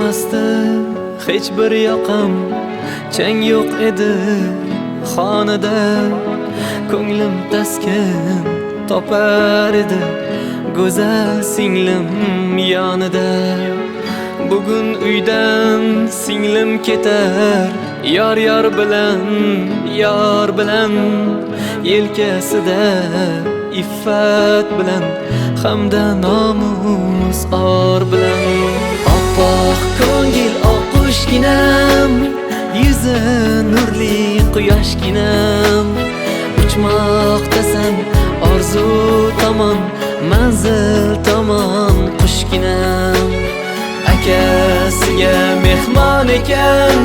bo'lmasdi hech bir yoqam, chang yo'q edi xonada. Ko'nglim taskin topar edi go'zal singlim yonida. Bugun uydan singlim ketar, yor bilan yelkasida iffat bilan hamda nomus or bilan. Oppoq ko'ngil oqushginam, yuzi nurli quyoshginam. Uchmoqdasan orzu tomon, manzil tomon qushginam. Akasiga mehmon ekan,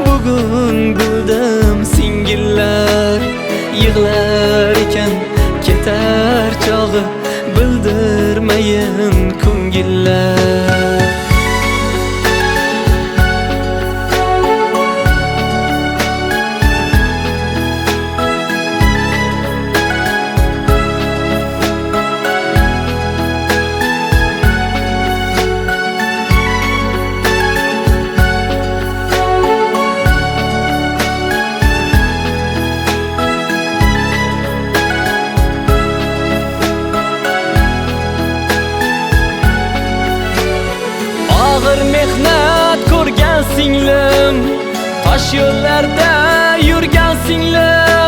bugun bildim singillar. Yig'lar ekan ketar chog'i, bildirmayin ko'ngillar. Og'ir mehnat ko'rgan singlim, tosh yo'llarda yurgan singlim.